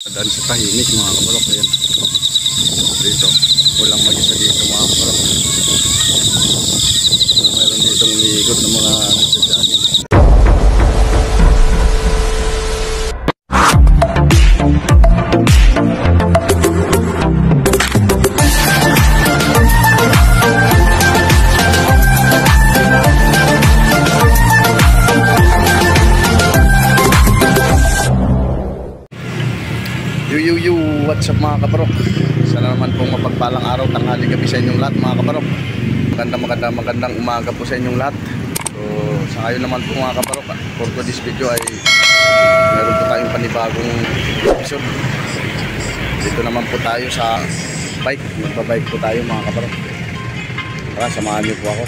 Daan sa tahimik mga kabalok. Ayan. Dito. Walang mag-isa dito mga kabalok. Mayroon ditong umiikot ng mga nagsadyagin. What's up mga kabarok? Sana naman pong mapagpalang araw, tanghali, gabi sa inyong lahat mga kabarok. Magandang umaga po sa inyong lahat. So sa ngayon naman po mga kabarok, for this video ay meron po tayong panibagong episode. Dito naman po tayo sa bike. Magbabike po tayo mga kabarok. Tara, samahan niyo po ako.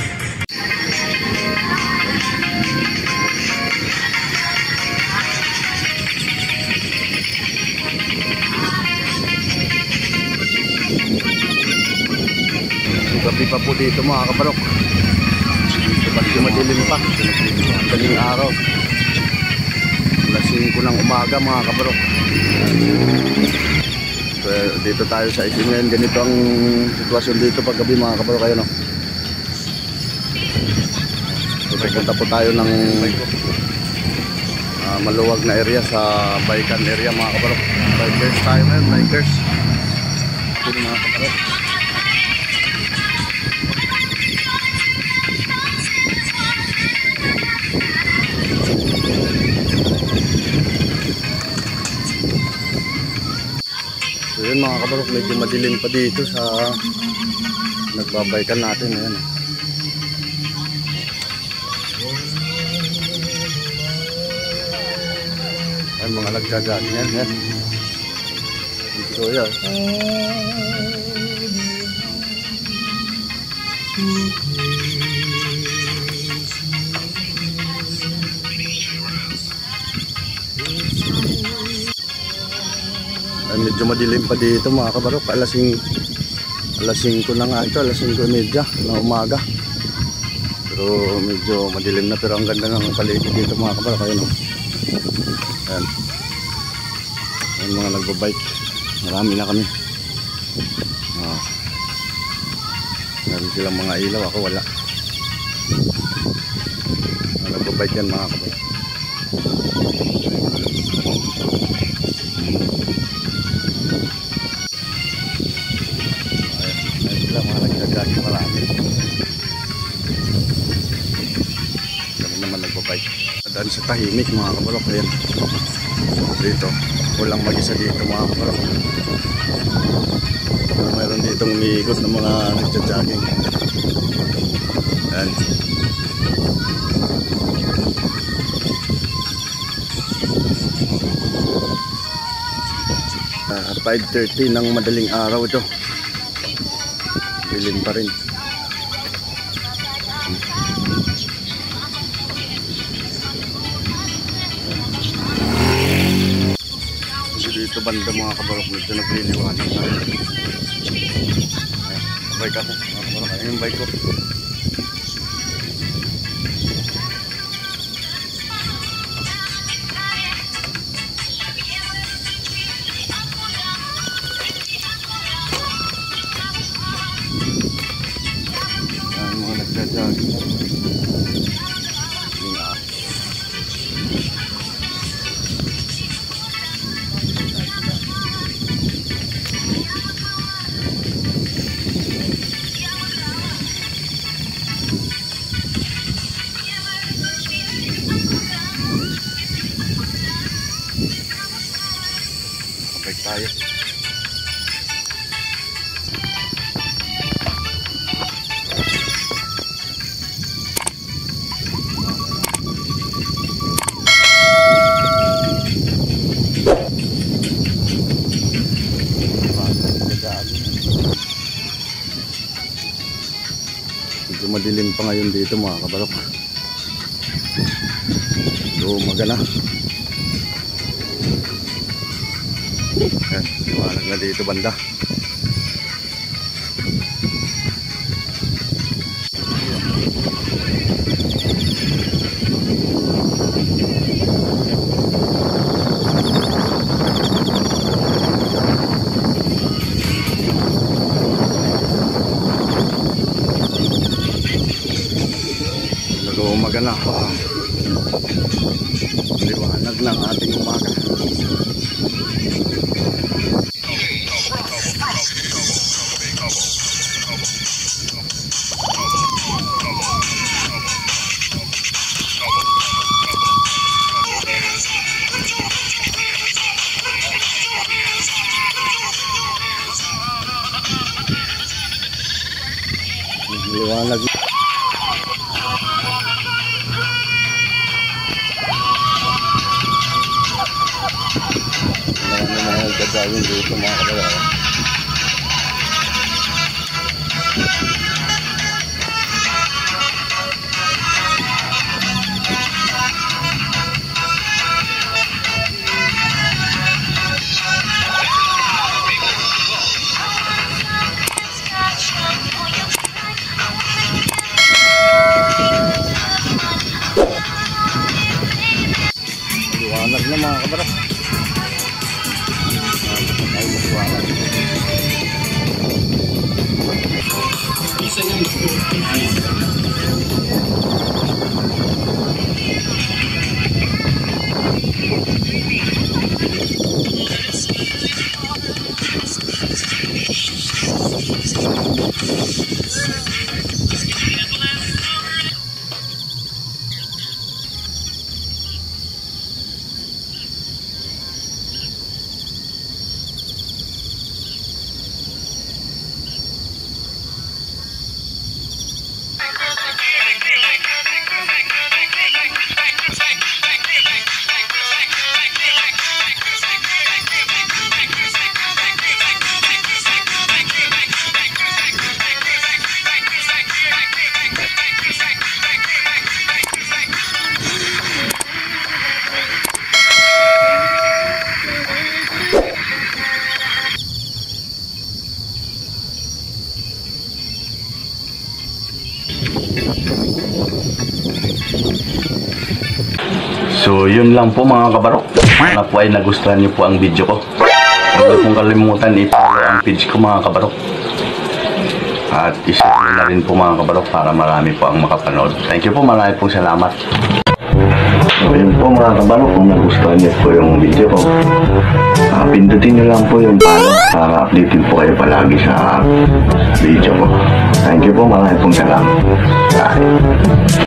Gabi pa po dito mga kabarok. Pati madilim pa. Daling araw. Alas 5 ng umaga mga kabarok. So, dito tayo sa isin ngayon. Ganito ang sitwasyon dito pag gabi mga kabarok. Ayan o. So, pupunta po tayo ng maluwag na area sa Baikan area mga kabarok. Bikers tayo ngayon. Bikers. Ito mga kabarok. So yun mga kabarok, medyo madilim pa dito sa nagbabaykan natin. Ayan. Ay mga nagjajogging yan. Ayan. So yan. Medyo madilim pa dito mga kabarok. Alas 5 na nga ito, alas 5:30 na umaga. Pero medyo madilim na, pero ang ganda ng paligid dito mga kabarok. Ayun o. Ayan. Ayan mga nagbabike. Marami na kami. Meron silang mga ilaw, ako wala. Nagbabike yan mga kabarok. Daan sa tahimik mga kabarok. Ayan. Dito walang mag-isa dito mga kabarok. Mayroon ditong umiikot ng mga nagsadyagin. Ayan. 5:30 ng madaling araw ito. Dilim pa rin. Dito banda mga kabarok, medyo nagliliwanag tayo. Bike ako mga kabarok, ayun yung bike ko. Ayan mga nagsadyagin. Tayo. Medyo madilim pa ngayon dito mga kabarok. So magana. Ayan, liwanag na dito banda. Liwanag. Mga nagdadawin dito mga kabarok. Liwanag na mga kabarok. Ay, liwanag. So yun lang po mga kabarok. Sana po ay nagustuhan niyo po ang video ko. Huwag niyo pong kalimutan i-follow ang page ko mga kabarok. At i-share niyo na rin po mga kabarok para marami po ang makapanood. Thank you po, marami pong salamat. So yun po mga kabarok, kung nagustuhan niyo po yung video ko, pindutin niyo lang po yung follow para updated po kayo palagi sa video ko. Thank you po, marami pong salamat. Bye.